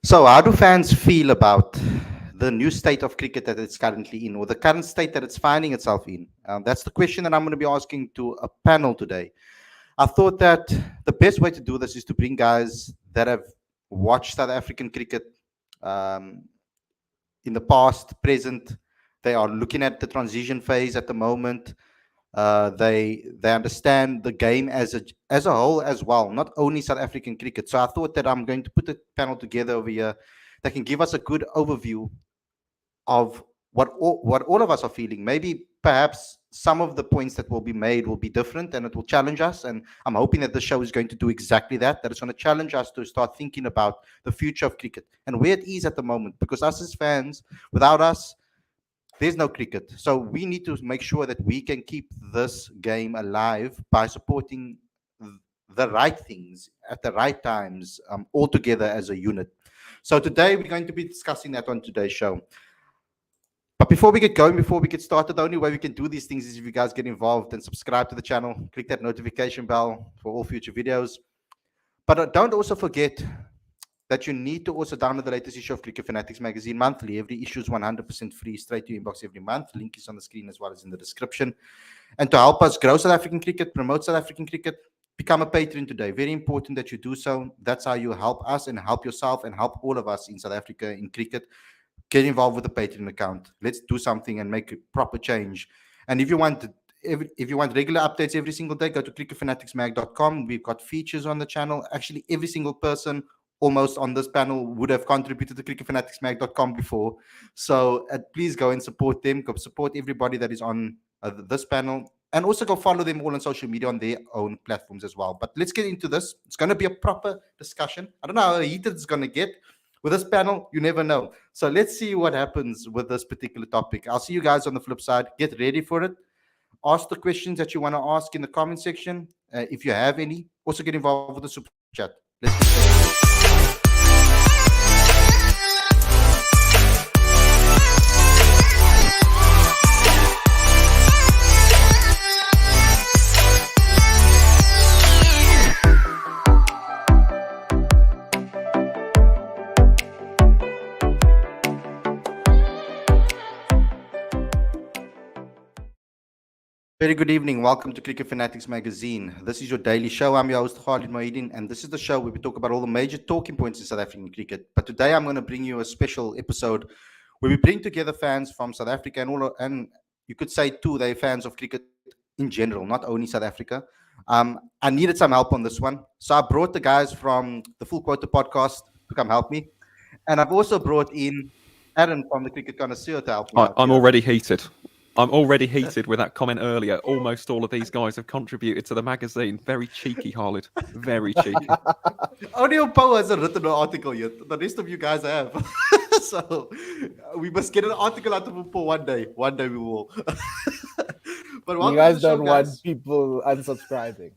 So, how do fans feel about the new state of cricket that it's currently in, or the current state that it's finding itself in? That's the question that I'm going to be asking to a panel today. I thought that the best way to do this is to bring guys that have watched South African cricket um, in the past, present. They are looking at the transition phase at the moment. They understand the game as a whole as well, not only South African cricket. So I thought that I'm going to put a panel together over here that can give us a good overview of what all of us are feeling. Maybe perhaps some of the points that will be made will be different and it will challenge us. And I'm hoping that the show is going to do exactly that, that it's going to challenge us to start thinking about the future of cricket and where it is at the moment. Because us as fans, without us, there's no cricket. So we need to make sure that we can keep this game alive by supporting the right things at the right times, all together as a unit. So today we're going to be discussing that on today's show. But before we get going, before we get started, the only way we can do these things is if you guys get involved and subscribe to the channel, click that notification bell for all future videos. But don't also forget that you need to also download the latest issue of Cricket Fanatics magazine monthly. Every issue is 100% free, straight to your inbox every month. Link is on the screen as well as in the description. And to help us grow South African cricket, promote South African cricket, become a patron today. Very important that you do so. That's how you help us and help yourself and help all of us in South Africa in cricket. Get involved with the Patreon account. Let's do something and make a proper change. And if you want regular updates every single day, go to cricketfanaticsmag.com. We've got features on the channel. Actually, every single person almost on this panel would have contributed to cricketfanaticsmag.com before. So please go and support them. Go support everybody that is on this panel. And also go follow them all on social media on their own platforms as well. But let's get into this. It's going to be a proper discussion. I don't know how heated it's going to get. With this panel, you never know. So let's see what happens with this particular topic. I'll see you guys on the flip side. Get ready for it. Ask the questions that you want to ask in the comment section. If you have any, also get involved with the super chat. Let's get started. Very good evening. Welcome to Cricket Fanatics Magazine. This is your daily show. I'm your host, Khalid, and this is the show where we talk about all the major talking points in South African cricket. But today I'm going to bring you a special episode where we bring together fans from South Africa and you could say too, they're fans of cricket in general, not only South Africa. I needed some help on this one. So I brought the guys from the Full Quota Podcast to come help me. And I've also brought in Aaron from the Cricket Connoisseur to help me out. I'm already heated. I'm already heated with that comment earlier. Almost all of these guys have contributed to the magazine. Very cheeky, Khalid. Very cheeky. Audio Power hasn't written an article yet. The rest of you guys have. So we must get an article out of him for one day. One day we will. But you guys don't want people unsubscribing.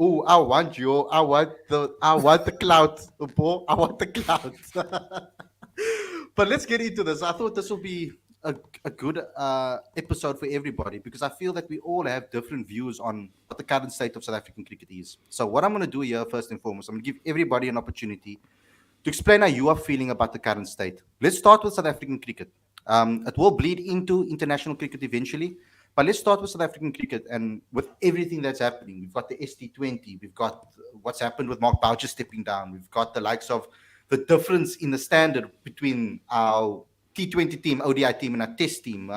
Oh, I want the clout. I want the clout. But let's get into this. I thought this will be a good episode for everybody because I feel that we all have different views on what the current state of South African cricket is. So what I'm going to do here, first and foremost, I'm going to give everybody an opportunity to explain how you are feeling about the current state. Let's start with South African cricket. It will bleed into international cricket eventually, but let's start with South African cricket and with everything that's happening. We've got the ST20, we've got what's happened with Mark Boucher stepping down, we've got the likes of the difference in the standard between our T20 team, ODI team, and our test team.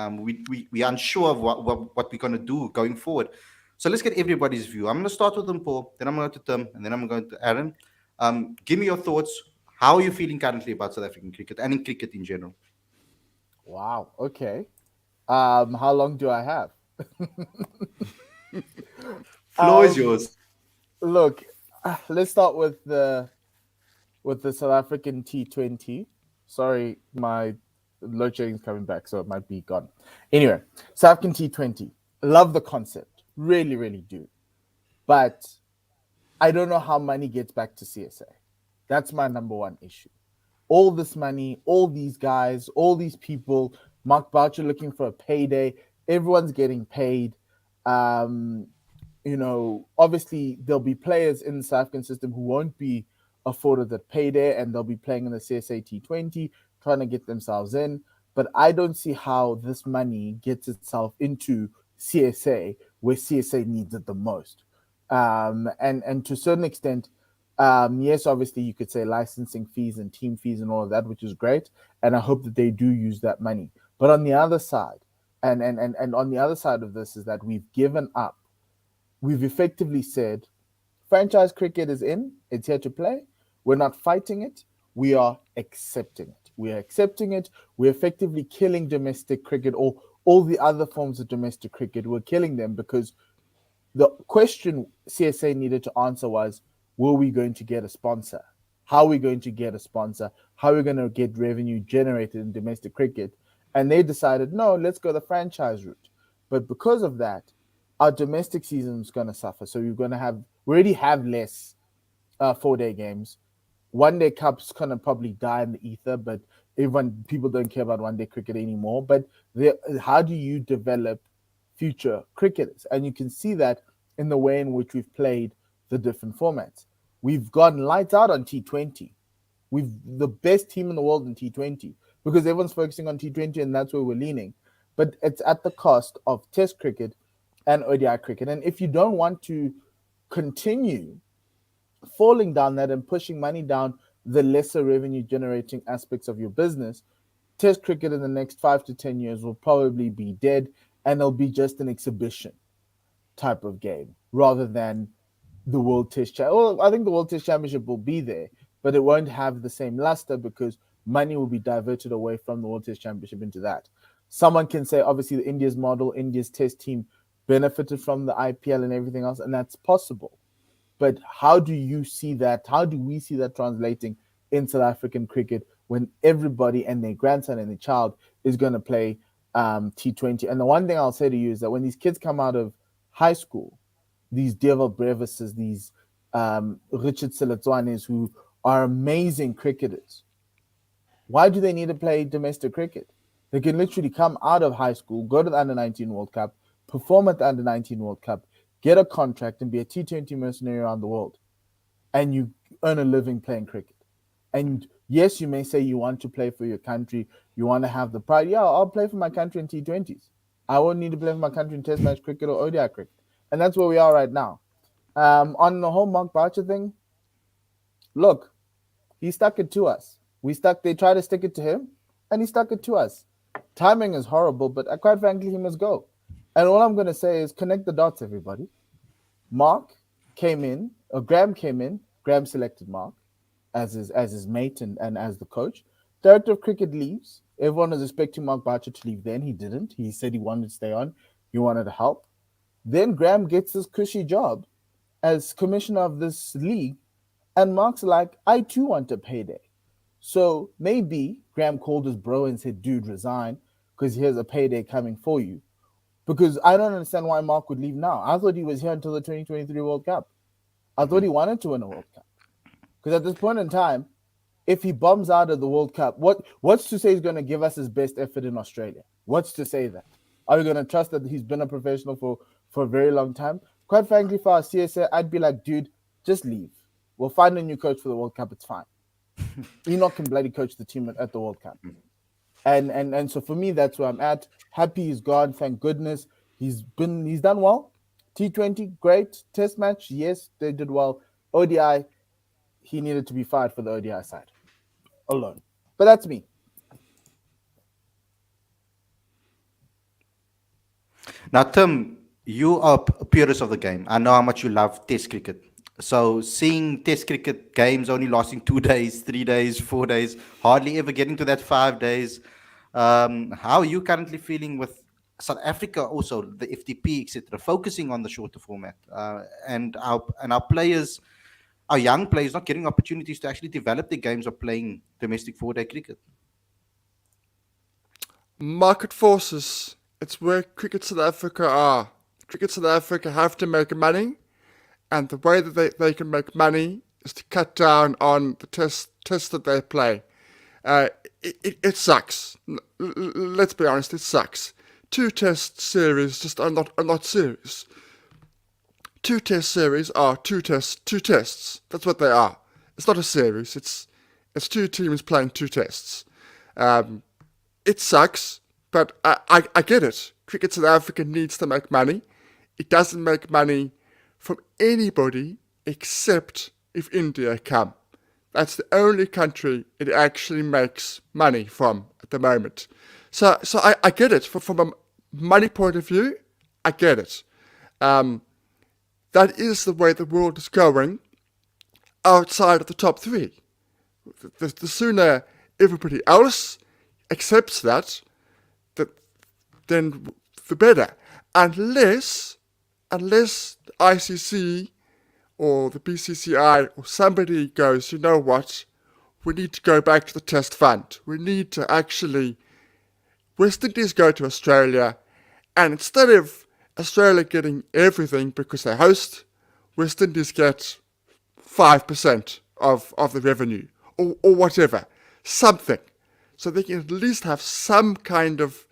We are unsure of what we're going to do going forward. So let's get everybody's view. I'm going to start with Paul, then I'm going to Tim, and then I'm going to Aaron. Give me your thoughts. How are you feeling currently about South African cricket and in cricket in general? Wow. Okay. How long do I have? Floor is yours. Look, let's start with the South African T20. Sorry, my load shedding is coming back, so it might be gone. Anyway, South African T20. Love the concept. Really, really do. But I don't know how money gets back to CSA. That's my number one issue. All this money, all these guys, all these people, Mark Boucher looking for a payday. Everyone's getting paid. Obviously there'll be players in the South African system who won't be afforded that payday, and they'll be playing in the CSA T20, trying to get themselves in. But I don't see how this money gets itself into CSA, where CSA needs it the most. And to a certain extent, yes, obviously you could say licensing fees and team fees and all of that, which is great. And I hope that they do use that money. But on the other side, and on the other side of this is that we've given up. We've effectively said, franchise cricket is in, it's here to play. We're not fighting it. We are accepting it. We are accepting it. We're effectively killing domestic cricket, or all the other forms of domestic cricket. We're killing them because the question CSA needed to answer was, were we going to get a sponsor? How are we going to get a sponsor? How are we going to get revenue generated in domestic cricket? And they decided, no, let's go the franchise route. But because of that, our domestic season is going to suffer. So we already have less 4-day games. 1-day cups kind of probably die in the ether, but people don't care about 1-day cricket anymore. But how do you develop future cricketers? And you can see that in the way in which we've played the different formats. We've gotten lights out on T20. We've the best team in the world in T20 because everyone's focusing on T20 and that's where we're leaning. But it's at the cost of Test cricket and ODI cricket. And if you don't want to continue falling down that and pushing money down the lesser revenue generating aspects of your business, Test cricket in the next 5 to 10 years will probably be dead, and it'll be just an exhibition type of game rather than the World Test Championship. Well, I think the World Test Championship will be there, but it won't have the same luster because money will be diverted away from the World Test Championship into that. Someone can say, obviously, the India's model, India's Test team benefited from the IPL and everything else, and that's possible. But how do you see that? How do we see that translating in South African cricket when everybody and their grandson and their child is going to play T20? And the one thing I'll say to you is that when these kids come out of high school, these Devil Brevises, these Richard Siletswanes, who are amazing cricketers, why do they need to play domestic cricket? They can literally come out of high school, go to the Under-19 World Cup, perform at the Under-19 World Cup, get a contract and be a T20 mercenary around the world. And you earn a living playing cricket. And yes, you may say you want to play for your country. You want to have the pride. Yeah, I'll play for my country in T20s. I won't need to play for my country in Test match cricket or ODI cricket. And that's where we are right now. On the whole Mark Boucher thing, look, he stuck it to us. They tried to stick it to him, and he stuck it to us. Timing is horrible, but quite frankly, he must go. And all I'm going to say is connect the dots, everybody. Graham came in, Graham selected Mark as his mate and as the coach. Director of cricket leaves. Everyone was expecting Mark Boucher to leave then. He didn't. He said he wanted to stay on. He wanted to help. Then Graham gets this cushy job as commissioner of this league. And Mark's like, I too want a payday. So maybe Graham called his bro and said, dude, resign because here's a payday coming for you. Because I don't understand why Mark would leave now. I thought he was here until the 2023 World Cup. I thought he wanted to win a World Cup. Because at this point in time, if he bombs out of the World Cup, what's to say he's going to give us his best effort in Australia? What's to say that? Are we going to trust that he's been a professional for a very long time? Quite frankly, for our CSA, I'd be like, dude, just leave. We'll find a new coach for the World Cup. It's fine. Enoch can bloody coach the team at the World Cup. And so for me, that's where I'm at. Happy he's gone. Thank goodness. He's done well. T20, great. Test match, yes, they did well. ODI, he needed to be fired for the ODI side alone. But that's me. Now, Tim, you are a purist of the game. I know how much you love Test cricket. So seeing Test cricket games only lasting 2 days, 3 days, 4 days, hardly ever getting to that 5 days. How are you currently feeling with South Africa, also the FTP, etc., focusing on the shorter format and our players, our young players, not getting opportunities to actually develop their games of playing domestic 4-day cricket? Market forces. It's where Cricket South Africa are. Cricket South Africa have to make money. And the way that they can make money is to cut down on the tests that they play. It sucks. Let's be honest, it sucks. 2 test series just are not serious. 2 test series are two tests. That's what they are. It's not a series. It's two teams playing two tests. It sucks, but I get it. Cricket South Africa needs to make money. It doesn't make money from anybody except if India come. That's the only country it actually makes money from at the moment. So I get it. From a money point of view, I get it. That is the way the world is going outside of the top three. The sooner everybody else accepts that, then the better. Unless the ICC or the BCCI or somebody goes, you know what, we need to go back to the test fund. We need to actually, West Indies go to Australia, and instead of Australia getting everything because they host, West Indies get 5% of the revenue or whatever, something. So they can at least have some kind of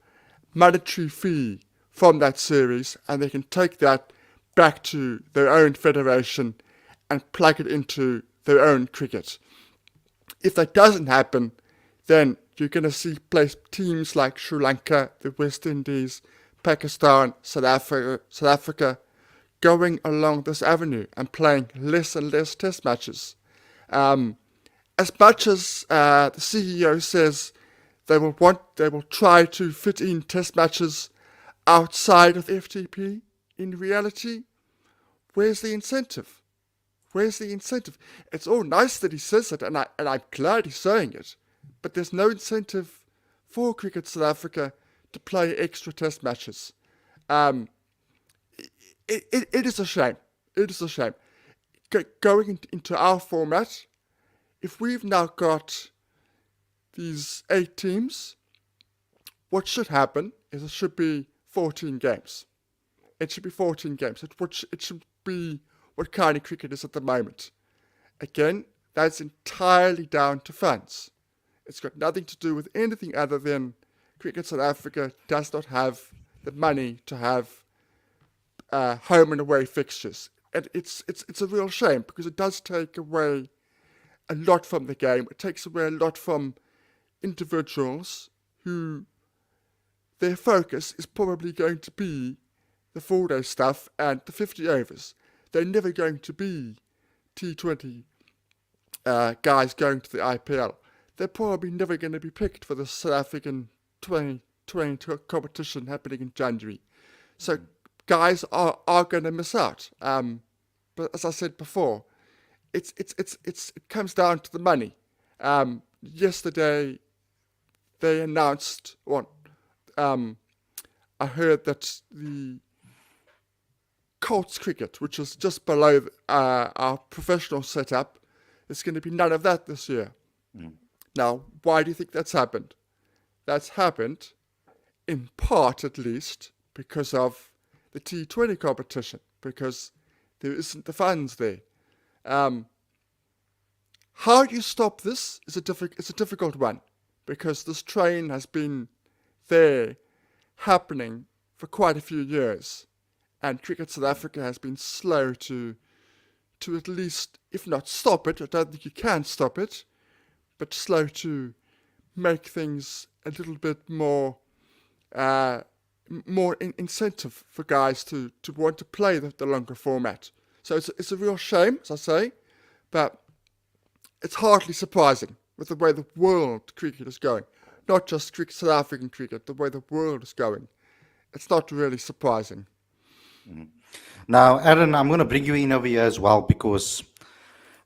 monetary fee from that series, and they can take that back to their own federation and plug it into their own cricket. If that doesn't happen, then you're going to see teams like Sri Lanka, the West Indies, Pakistan, South Africa going along this avenue and playing less and less test matches. As much as the CEO says they will try to fit in test matches outside of the FTP, in reality, where's the incentive? Where's the incentive? It's all nice that he says it, and I'm glad he's saying it, but there's no incentive for Cricket South Africa to play extra test matches. It is a shame. It is a shame. Going into our format, if we've now got these 8 teams, what should happen is it should be 14 games. It should be 14 games. It should be what kind of cricket is at the moment. Again, that's entirely down to funds. It's got nothing to do with anything other than Cricket South Africa does not have the money to have home and away fixtures. And it's a real shame because it does take away a lot from the game. It takes away a lot from individuals who their focus is probably going to be the 4-day stuff and the 50 overs. They're never going to be T20 guys going to the IPL. They're probably never going to be picked for the South African 2020 competition happening in January. So guys are going to miss out. But as I said before, it comes down to the money. Yesterday they announced, I heard that the Colts cricket, which is just below our professional setup, there's going to be none of that this year. Now, why do you think that's happened? That's happened, in part at least, because of the T20 competition, because there isn't the funds there. How do you stop this? It's a difficult one, because this train has been there happening for quite a few years, and Cricket South Africa has been slow to at least, if not stop it, I don't think you can stop it, but slow to make things a little bit more incentive for guys to want to play the longer format. So it's a real shame, as I say, but it's hardly surprising with the way the world cricket is going. Not just South African cricket, the way the world is going. It's not really surprising. Now, Aaron, I'm going to bring you in over here as well because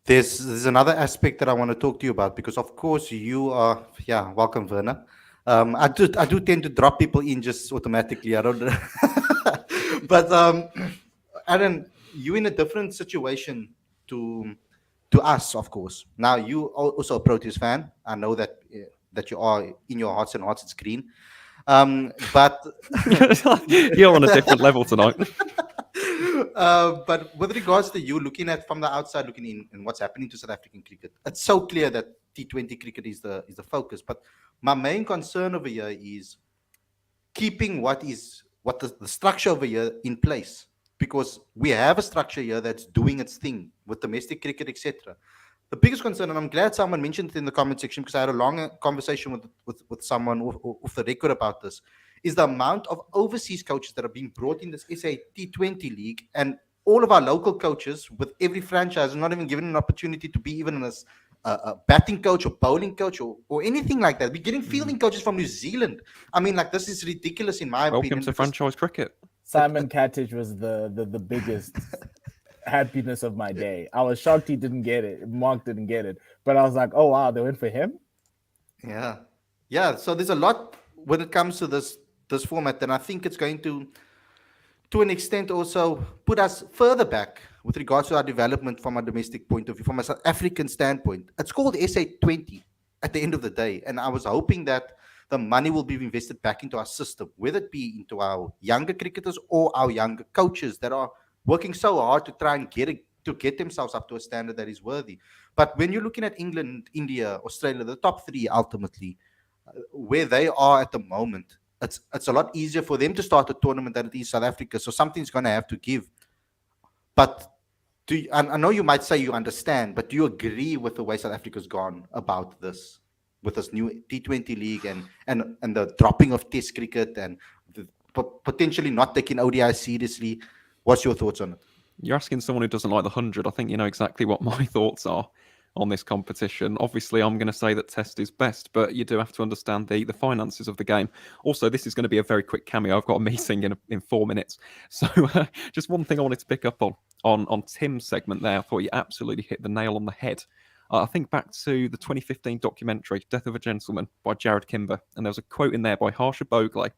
there's another aspect that I want to talk to you about because, of course, you are, welcome, Werner. I do tend to drop people in just automatically. I don't know. But, Aaron, you're in a different situation to us, of course. Now, you are also a Proteas fan. I know that you are in your hearts and hearts. It's green. But you're on a different level tonight. But with regards to you looking at from the outside, looking in and what's happening to South African cricket, it's so clear that T20 cricket is the focus. But my main concern over here is keeping what the structure over here in place, because we have a structure here that's doing its thing with domestic cricket, etc. the biggest concern, and I'm glad someone mentioned it in the comment section because I had a long conversation with someone off the record about this, is the amount of overseas coaches that are being brought in this SA T20 league, and all of our local coaches with every franchise are not even given an opportunity to be even as a batting coach or bowling coach or anything like that. We're getting fielding coaches from New Zealand. I mean, like, this is ridiculous in my opinion. Welcome to franchise cricket. Simon Catich was the biggest happiness of my day. I was shocked he didn't get it. Mark didn't get it, but I was like, oh wow, they went for him. Yeah. So there's a lot when it comes to this format, and I think it's going to an extent also put us further back with regards to our development from a domestic point of view, from a South African standpoint. It's called SA20 at the end of the day, and I was hoping that the money will be invested back into our system, whether it be into our younger cricketers or our younger coaches that are working so hard to try and get themselves up to a standard that is worthy. But when you're looking at England, India, Australia, the top three ultimately, where they are at the moment, it's a lot easier for them to start a tournament than it is South Africa. So something's going to have to give. But I know you might say you understand, but do you agree with the way South Africa's gone about this, with this new T20 league and the dropping of Test cricket and potentially not taking ODI seriously? What's your thoughts on it? You're asking someone who doesn't like the 100. I think you know exactly what my thoughts are on this competition. Obviously, I'm going to say that Test is best, but you do have to understand the finances of the game. Also, this is going to be a very quick cameo. I've got a meeting in 4 minutes. So just one thing I wanted to pick up on Tim's segment there. I thought you absolutely hit the nail on the head. I think back to the 2015 documentary, Death of a Gentleman, by Jared Kimber. And there was a quote in there by Harsha Bogle.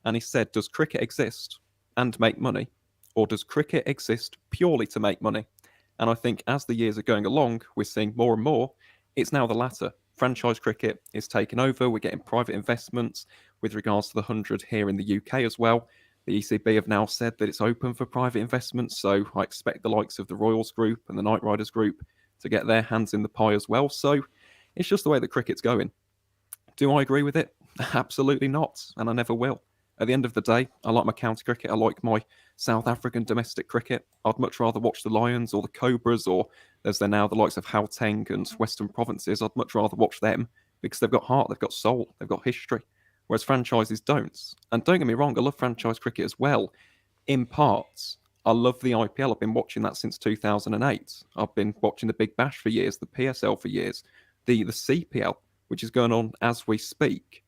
And he said, does cricket exist and make money? Or does cricket exist purely to make money? And I think as the years are going along, we're seeing more and more, it's now the latter. Franchise cricket is taking over. We're getting private investments with regards to the 100 here in the UK as well. The ECB have now said that it's open for private investments. So I expect the likes of the Royals Group and the Knight Riders Group to get their hands in the pie as well. So it's just the way that cricket's going. Do I agree with it? Absolutely not. And I never will. At the end of the day, I like my county cricket. I like my South African domestic cricket. I'd much rather watch the Lions or the Cobras, or there's now the likes of Gauteng and Western Provinces. I'd much rather watch them because they've got heart, they've got soul, they've got history, whereas franchises don't. And don't get me wrong, I love franchise cricket as well. In parts, I love the IPL. I've been watching that since 2008. I've been watching the Big Bash for years, the PSL for years, the CPL, which is going on as we speak.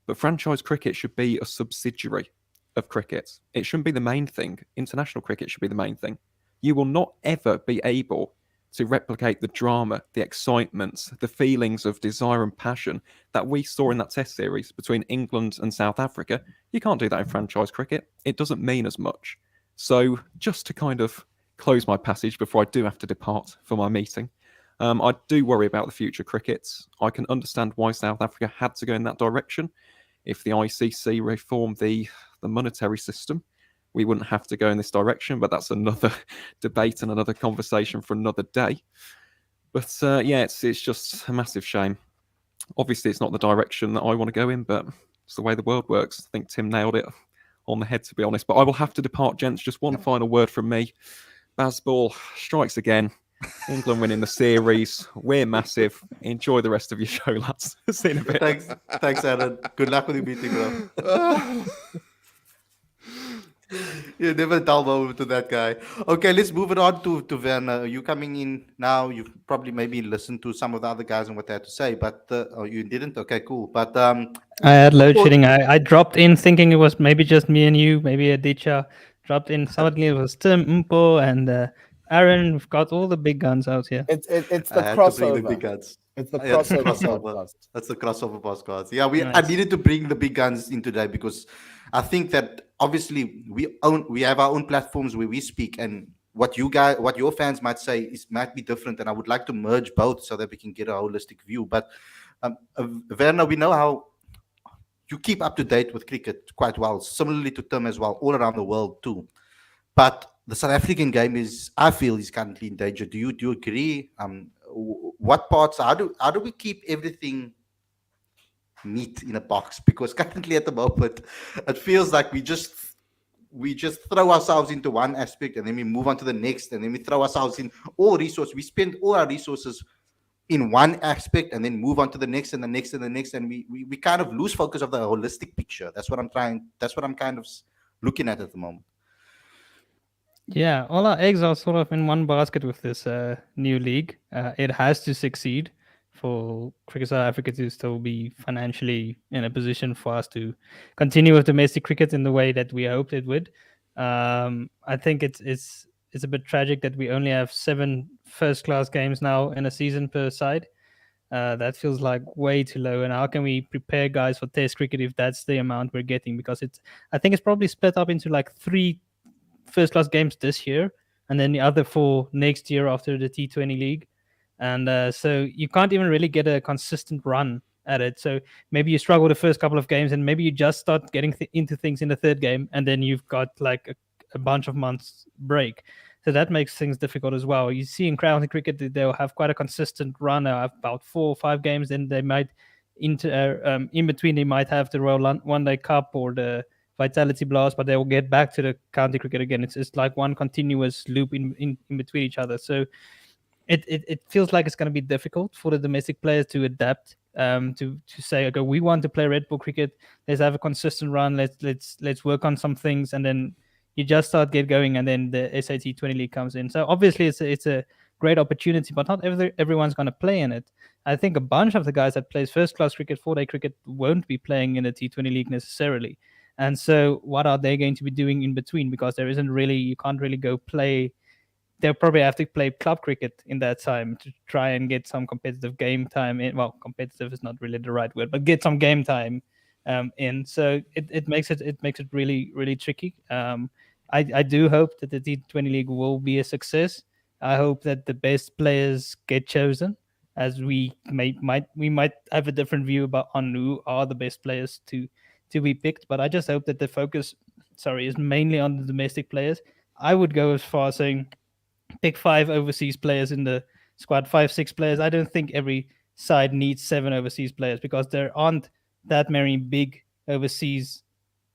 But franchise cricket should be a subsidiary of cricket. It shouldn't be the main thing. International cricket should be the main thing. You will not ever be able to replicate the drama, the excitement, the feelings of desire and passion that we saw in that Test series between England and South Africa. You can't do that in franchise cricket. It doesn't mean as much. So just to kind of close my passage before I do have to depart for my meeting, I do worry about the future cricket. I can understand why South Africa had to go in that direction. If the ICC reformed the monetary system, we wouldn't have to go in this direction, but that's another debate and another conversation for another day. But yeah, it's just a massive shame. Obviously, it's not the direction that I want to go in, but it's the way the world works. I think Tim nailed it on the head, to be honest. But I will have to depart, gents. Just one final word from me. Bazball strikes again. England winning the series. We're massive. Enjoy the rest of your show, lads. See you in a bit. Thanks, Alan. Good luck with your meeting, bro. You never dull moment to that guy. Okay, let's move it on to Werner. You coming in now? You've probably maybe listened to some of the other guys and what they had to say, but you didn't. Okay, cool. But I had load shedding. I dropped in thinking it was maybe just me and you, maybe Aditya. Dropped in. Suddenly it was Tim, Mpo, and Aaron. We've got all the big guns out here. It's the crossover. The big guns. It's the crossover. Podcast. That's the crossover podcast. Yeah, Nice. I needed to bring the big guns in today because I think that obviously we have our own platforms where we speak, and what your fans might say might be different, and I would like to merge both so that we can get a holistic view. But Werner, we know how you keep up to date with cricket quite well, similarly to Tim as well, all around the world too. But the South African game I feel is currently in danger. Do you agree? What parts? How do we keep everything neat in a box? Because currently at the moment, it feels like we just throw ourselves into one aspect and then we move on to the next, and then we throw ourselves in all resources. We spend all our resources in one aspect and then move on to the next and the next and the next, and we kind of lose focus of the holistic picture. That's what I'm kind of looking at the moment. Yeah, all our eggs are sort of in one basket with this new league. It has to succeed for Cricket South Africa to still be financially in a position for us to continue with domestic cricket in the way that we hoped it would. I think it's a bit tragic that we only have 7 first-class games now in a season per side. That feels like way too low. And how can we prepare guys for Test cricket if that's the amount we're getting? Because I think it's probably split up into like 3 first class games this year, and then the other 4 next year after the T20 league. And so you can't even really get a consistent run at it. So maybe you struggle the first couple of games, and maybe you just start getting into things in the third game, and then you've got like a bunch of months break. So that makes things difficult as well. You see in county cricket, they'll have quite a consistent run. They'll have about 4 or 5 games, then they might in between they might have the Royal One Day Cup or the Vitality Blast, but they will get back to the county cricket again. It's like one continuous loop in between each other. So it feels like it's going to be difficult for the domestic players to adapt. To say, okay, we want to play red ball cricket. Let's have a consistent run. Let's work on some things, and then you just start get going, and then the SAT 20 league comes in. So obviously it's a great opportunity, but not everyone's going to play in it. I think a bunch of the guys that plays first class cricket, 4-day cricket, won't be playing in the T20 league necessarily. And so what are they going to be doing in between? Because you can't really go play. They'll probably have to play club cricket in that time to try and get some competitive game time in. Well, competitive is not really the right word, but get some game time in. So it makes it really, really tricky. I do hope that the T20 league will be a success. I hope that the best players get chosen, as we might have a different view on who are the best players to be picked. But I just hope that the focus, is mainly on the domestic players. I would go as far as saying pick 5 overseas players in the squad, 5-6 players. I don't think every side needs 7 overseas players, because there aren't that many big overseas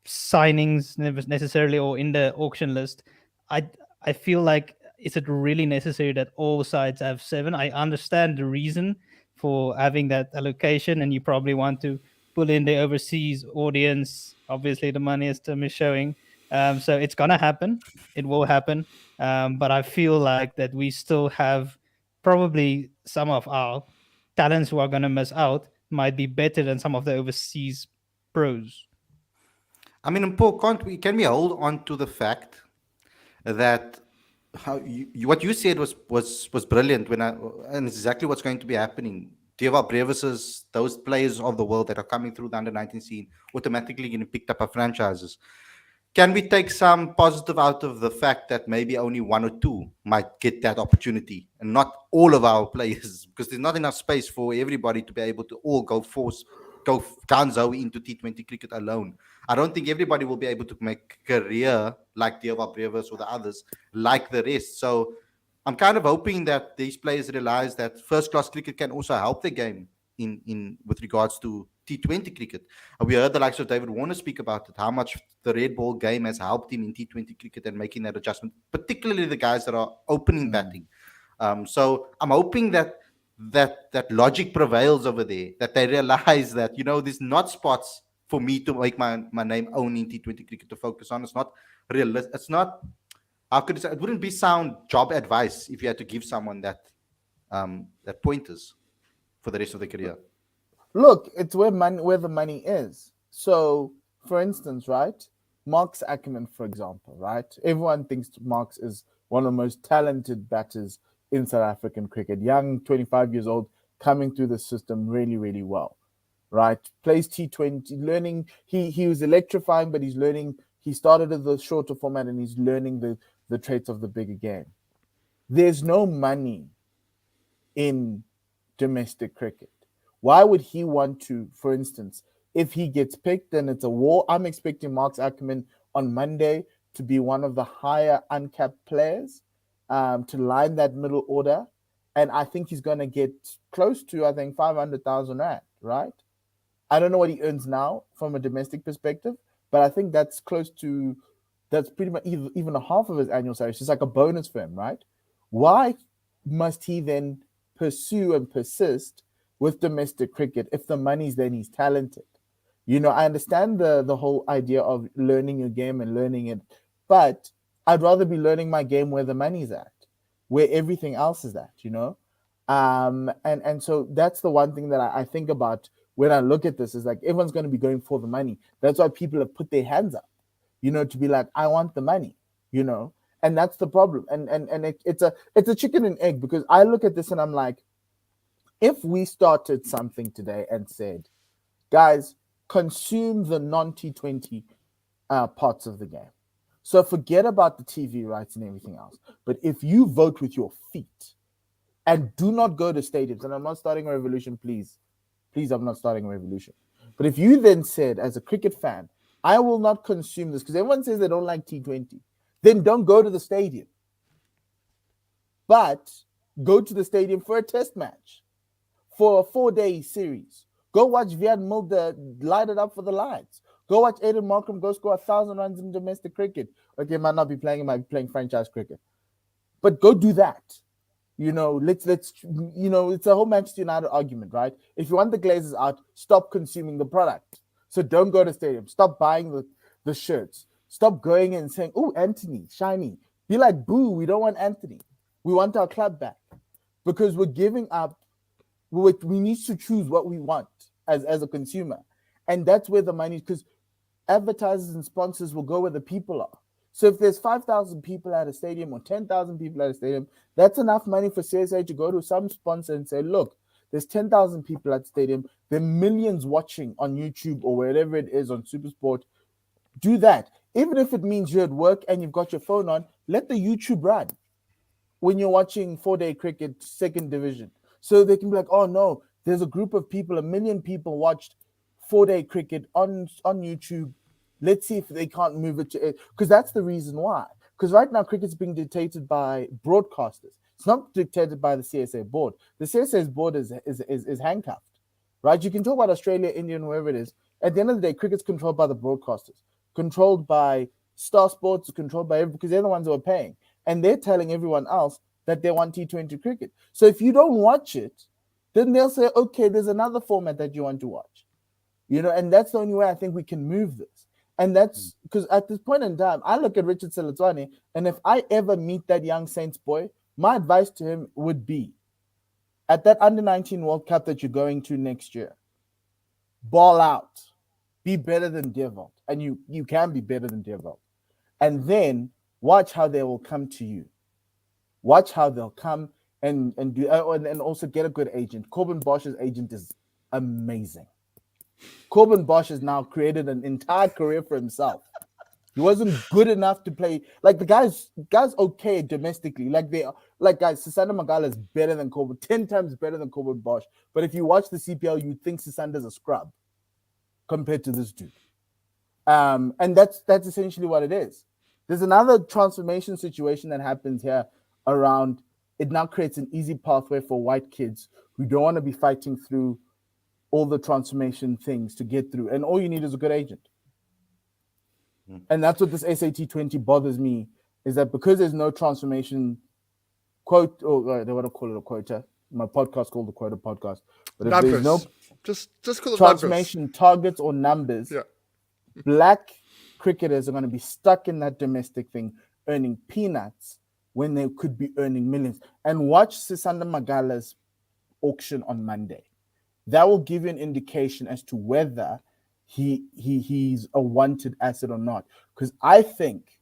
signings necessarily or in the auction list. I feel like, is it really necessary that all sides have 7? I understand the reason for having that allocation, and you probably want to pull in the overseas audience. Obviously, the money is showing. So it's gonna happen. It will happen. But I feel like that we still have probably some of our talents who are gonna miss out might be better than some of the overseas pros. I mean, Paul, can we hold on to the fact that what you said was brilliant and it's exactly what's going to be happening. Deva Brevis's, those players of the world that are coming through the under-19 scene automatically getting picked up by franchises. Can we take some positive out of the fact that maybe only 1 or 2 might get that opportunity, and not all of our players, because there's not enough space for everybody to be able to all go gunzo into T20 cricket alone. I don't think everybody will be able to make a career like Deva Brevis or the others, like the rest. So I'm kind of hoping that these players realize that first class cricket can also help the game in with regards to T20 cricket. We heard the likes of David Warner speak about it, how much the red ball game has helped him in T20 cricket and making that adjustment, particularly the guys that are opening batting. So I'm hoping that logic prevails over there, that they realize that, there's not spots for me to make my name only in T20 cricket to focus on. It's not realistic. It's not, how could it wouldn't be sound job advice if you had to give someone that pointers for the rest of their career. Look, it's where the money is. So, for instance, right, Marcus Ackerman, for example, right? Everyone thinks Marcus is one of the most talented batters in South African cricket. Young, 25 years old, coming through the system really, really well, right? Plays T20, learning. He was electrifying, but he's learning. He started at the shorter format, and he's learning the traits of the bigger game. There's no money in domestic cricket. Why would he want to, for instance, if he gets picked, then it's a war. I'm expecting Marcus Ackerman on Monday to be one of the higher uncapped players, to line that middle order. And I think he's going to get close to, 500,000 rand, right? I don't know what he earns now from a domestic perspective, but I think that's pretty much even a half of his annual salary. It's just like a bonus for him, right? Why must he then pursue and persist with domestic cricket if the money's there and he's talented. I understand the whole idea of learning your game and learning it, but I'd rather be learning my game where the money's at, where everything else is at, and so that's the one thing that I think about when I look at this, is like everyone's going to be going for the money. That's why people have put their hands up, to be like, I want the money, and that's the problem. And it's a chicken and egg, because I look at this and I'm like, if we started something today and said, guys, consume the non-T20 parts of the game. So forget about the TV rights and everything else. But if you vote with your feet and do not go to stadiums, and I'm not starting a revolution, please, I'm not starting a revolution. But if you then said, as a cricket fan, I will not consume this, because everyone says they don't like T20, then don't go to the stadium. But go to the stadium for a test match, for a 4-day series. Go watch Viad Mulder light it up for the Lions. Go watch Aiden Markram go score 1,000 runs in domestic cricket. Okay, might not be playing, might be playing franchise cricket. But go do that. Let's it's a whole Manchester United argument, right? If you want the Glazers out, stop consuming the product. So don't go to stadiums. Stop buying the shirts. Stop going and saying, oh, Anthony, shiny. Be like, boo, we don't want Anthony. We want our club back. Because we're giving up. We need to choose what we want as a consumer. And that's where the money is, because advertisers and sponsors will go where the people are. So if there's 5,000 people at a stadium or 10,000 people at a stadium, that's enough money for CSA to go to some sponsor and say, look, there's 10,000 people at the stadium. There are millions watching on YouTube or wherever it is on SuperSport. Do that. Even if it means you're at work and you've got your phone on, let the YouTube run when you're watching 4-day cricket, second division. So they can be like, oh no, there's a group of people, 1 million people watched 4-day cricket on YouTube. Let's see if they can't move it to it. Because that's the reason why. Because right now, cricket's being dictated by broadcasters. It's not dictated by the CSA board. The CSA's board is handcuffed, right? You can talk about Australia, India, and wherever it is. At the end of the day, cricket's controlled by the broadcasters, controlled by Star Sports, controlled by everyone, because they're the ones who are paying. And they're telling everyone else that they want T20 cricket. So if you don't watch it, then they'll say, okay, there's another format that you want to watch. And that's the only way I think we can move this. And that's because at this point in time, I look at Richard Selotswane, and if I ever meet that young Saints boy, my advice to him would be, at that under-19 World Cup that you're going to next year, ball out. Be better than Devon. And you can be better than Devon. And then watch how they will come to you. Watch how they'll come and do, and also get a good agent. Corbin Bosch's agent is amazing. Corbin Bosch has now created an entire career for himself. He wasn't good enough to play. Like the guy's okay domestically. Guys, Sisanda Magala is better than Corbin, 10 times better than Corbin Bosch. But if you watch the CPL, you'd think Sisanda's a scrub compared to this dude. And that's essentially what it is. There's another transformation situation that happens here around. It now creates an easy pathway for white kids who don't want to be fighting through all the transformation things to get through. And all you need is a good agent. And that's what this SAT 20 bothers me, is that because there's no transformation quote, or they want to call it a quota. My podcast called the Quota Podcast. But if Numbers. there's no Just call it transformation numbers. targets or numbers, Yeah. black cricketers are going to be stuck in that domestic thing, earning peanuts when they could be earning millions. And watch Sisanda Magala's auction on Monday. That will give you an indication as to whether he's a wanted asset or not. Because I think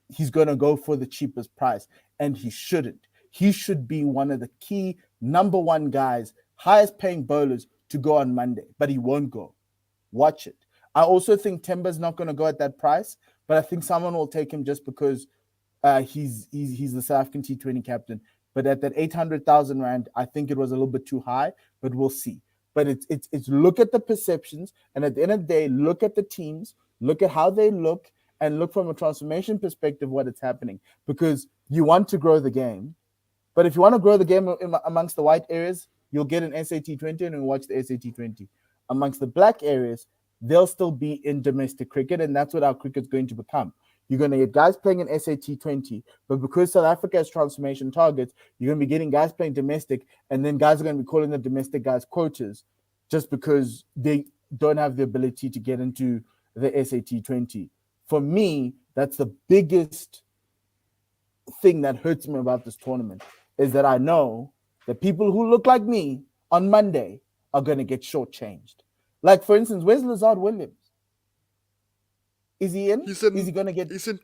he's going to go for the cheapest price, and he shouldn't. He should be one of the key number one guys, highest paying bowlers to go on Monday, but he won't go. Watch it. I also think Temba's not going to go at that price, but I think someone will take him just because he's the South African T20 captain. But at that 800,000 rand, I think it was a little bit too high, but we'll see. But it's look at the perceptions, and at the end of the day, look at the teams, look at how they look, and look from a transformation perspective what it's happening. Because you want to grow the game, but if you want to grow the game amongst the white areas, you'll get an SAT 20 and you'll watch the SAT 20. Amongst the black areas, they'll still be in domestic cricket, and that's what our cricket's going to become. You're going to get guys playing in SAT20, but because South Africa has transformation targets, you're going to be getting guys playing domestic, and then guys are going to be calling the domestic guys quotas just because they don't have the ability to get into the SAT20. For me, that's the biggest thing that hurts me about this tournament, is that I know that people who look like me on Monday are going to get shortchanged. Like, for instance, where's Lazard Williams? Is he in? He's in. Is he going to get... He's in.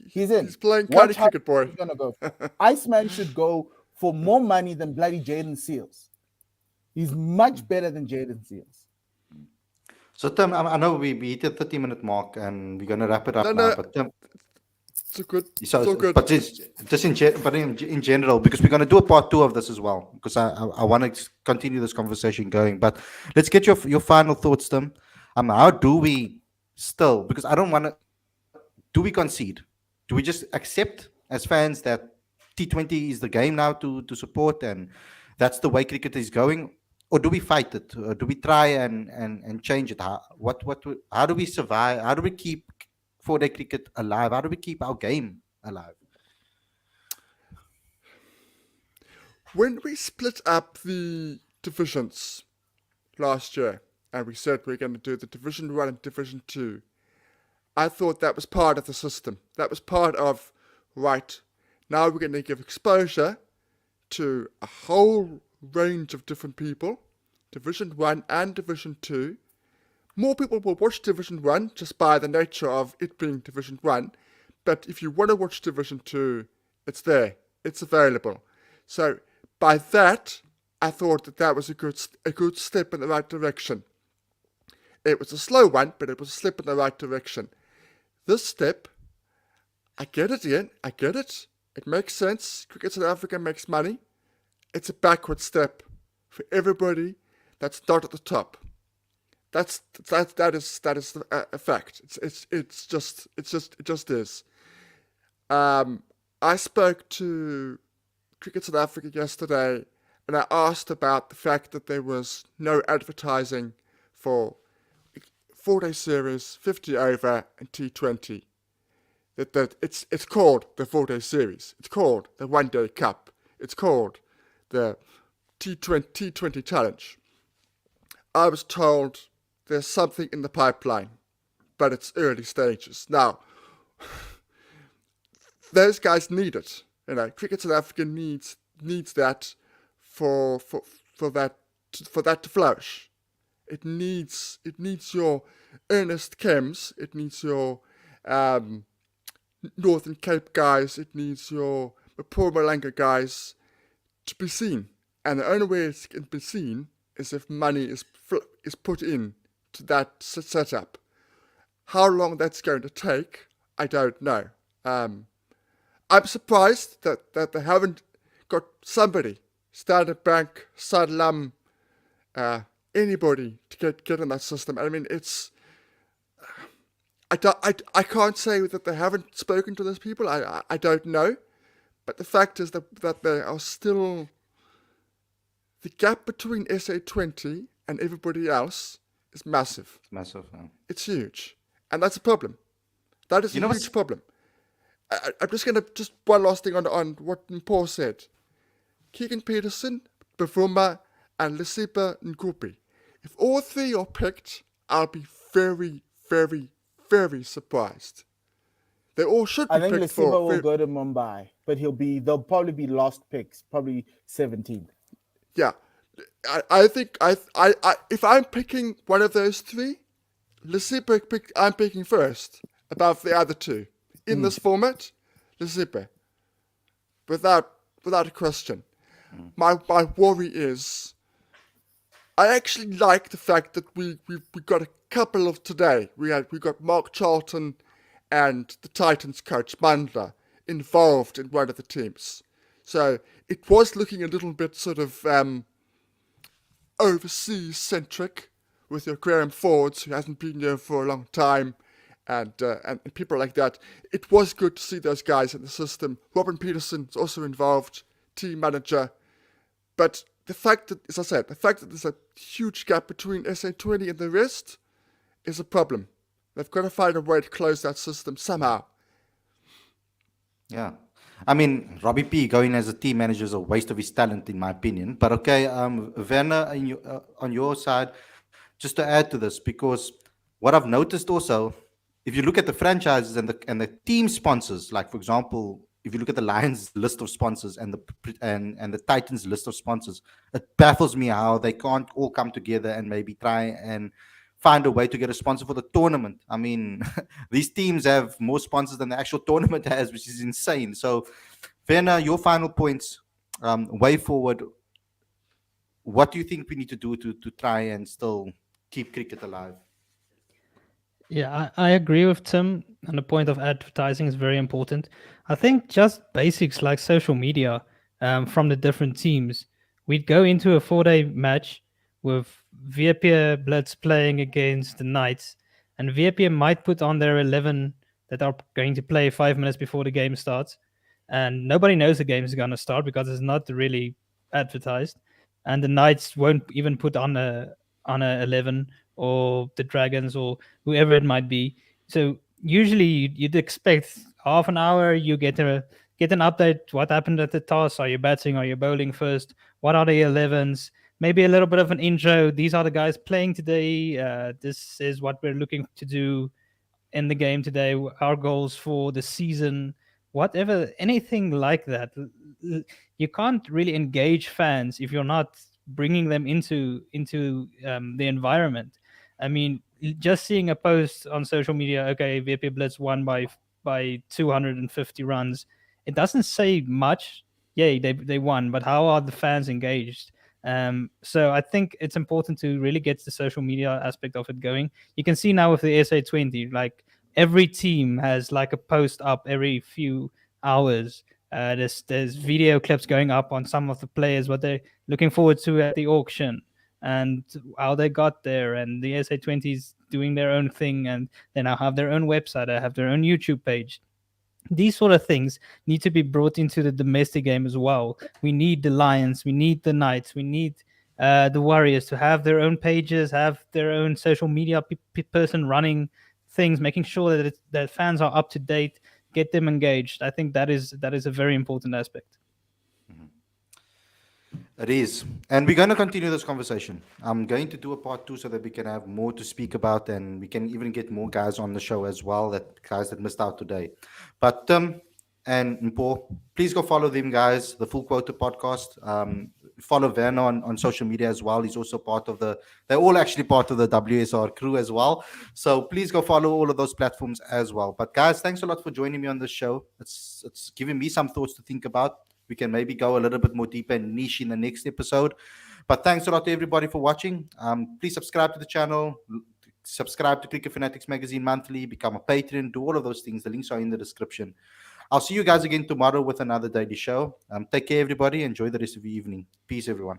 He's in. He's playing Watch county how cricket, boy. he's going to go. Iceman should go for more money than bloody Jaden Seals. He's much better than Jaden Seals. So Tim, I know we hit the 30-minute mark and we're going to wrap it up No, now. no. But Tim, It's a good. so, It's all good. but in general, because we're going to do a part 2 of this as well, because I want to continue this conversation going. But let's get your final thoughts, Tim. How do we still, because I don't want to, do we concede? Do we just accept as fans that T20 is the game now to support and that's the way cricket is going? Or do we fight it? Or do we try and change it? How do we survive? How do we keep 4-day cricket alive? How do we keep our game alive? When we split up the divisions last year, and we said we're going to do the Division 1 and Division 2, I thought that was part of the system. That was part of, right, now we're going to give exposure to a whole range of different people, Division 1 and Division 2. More people will watch Division 1 just by the nature of it being Division 1, but if you want to watch Division 2, it's there. It's available. So by that, I thought that was a good step in the right direction. It was a slow one, but it was a step in the right direction. This step, I get it, Ian. I get it. It makes sense. Cricket South Africa makes money. It's a backward step for everybody that's not at the top. That is a fact. It just is. I spoke to Cricket South Africa yesterday, and I asked about the fact that there was no advertising for 4-day series, 50 over, and T20. That it's called the 4-day series. It's called the 1-day cup. It's called the T20 challenge. I was told there's something in the pipeline, but it's early stages. Now, those guys need it. You know, Cricket South Africa needs that for that to flourish. It needs your Ernest Kems. It needs your Northern Cape guys. It needs your Mpumalanga guys to be seen. And the only way it can be seen is if money is put in to that setup. How long that's going to take, I don't know. I'm surprised that they haven't got somebody, Standard Bank, Sanlam, anybody to get in that system. I mean, it's. I can't say that they haven't spoken to those people. I don't know, but the fact is that they are still. The gap between SA20 and everybody else is massive. It's massive. Yeah. It's huge, and that's a problem. That is a huge problem. I'm just going to, just one last thing on what Paul said. Keegan Peterson, Bavuma, and Lisipa Ngupi. If all three are picked, I'll be very, very, very surprised. They all should be I think picked Lisipa will go to Mumbai, but they'll probably be lost picks, probably 17th. Yeah, I think if I'm picking one of those three, Lisipa I'm picking first above the other two. In this format, Lisipa. Without a question. My worry is, I actually like the fact that we got a couple of today. We got Mark Charlton and the Titans coach Mandla involved in one of the teams. So it was looking a little bit sort of overseas centric with your Graham Fords, who hasn't been here for a long time. And people like that. It was good to see those guys in the system. Robin Peterson is also involved, team manager. But the fact that, as I said, there's a huge gap between SA20 and the rest is a problem. They've got to find a way to close that system somehow. Yeah. I mean, Robbie P going as a team manager is a waste of his talent, in my opinion. But okay, Werner, on your side, just to add to this, because what I've noticed also, if you look at the franchises and the team sponsors, like for example, if you look at the Lions list of sponsors and the Titans list of sponsors, it baffles me how they can't all come together and maybe try and find a way to get a sponsor for the tournament. I mean, these teams have more sponsors than the actual tournament has, which is insane. So, Werner, your final points, way forward. What do you think we need to do to try and still keep cricket alive? Yeah, I agree with Tim. And the point of advertising is very important. I think just basics like social media from the different teams. We'd go into a 4-day match with Vietnam Blitz playing against the Knights, and Vietnam might put on their 11 that are going to play 5 minutes before the game starts, and nobody knows the game is going to start because it's not really advertised, and the Knights won't even put on a 11, or the Dragons, or whoever it might be. So usually you'd expect half an hour. You get an update. What happened at the toss? Are you batting? Are you bowling first? What are the 11s? Maybe a little bit of an intro. These are the guys playing today. This is what we're looking to do in the game today, our goals for the season, whatever, anything like that. You can't really engage fans if you're not bringing them into the environment. I mean, just seeing a post on social media, okay, VP Blitz won by 250 runs, it doesn't say much. Yay, they won, but how are the fans engaged? So I think it's important to really get the social media aspect of it going. You can see now with the SA20, like every team has like a post up every few hours. There's video clips going up on some of the players, what they're looking forward to at the auction, and how they got there. And the SA20s doing their own thing, and they now have their own website, they have their own YouTube page. These sort of things need to be brought into the domestic game as well. We need the Lions, we need the Knights, we need the Warriors to have their own pages, have their own social media person running things, making sure that fans are up to date, get them engaged. I think that is a very important aspect. It is. And we're going to continue this conversation. I'm going to do a part two so that we can have more to speak about, and we can even get more guys on the show as well, that guys that missed out today. But and Mpo, please go follow them, guys, the Full Quota Podcast. Follow Werner on social media as well. He's also they're all actually part of the WSR crew as well. So please go follow all of those platforms as well. But guys, thanks a lot for joining me on this show. It's giving me some thoughts to think about. We can maybe go a little bit more deeper and niche in the next episode. But thanks a lot to everybody for watching. Please subscribe to the channel, subscribe to Cricket Fanatics Magazine monthly, become a patron, do all of those things. The links are in the description. I'll see you guys again tomorrow with another daily show. Take care, everybody. Enjoy the rest of your evening. Peace, everyone.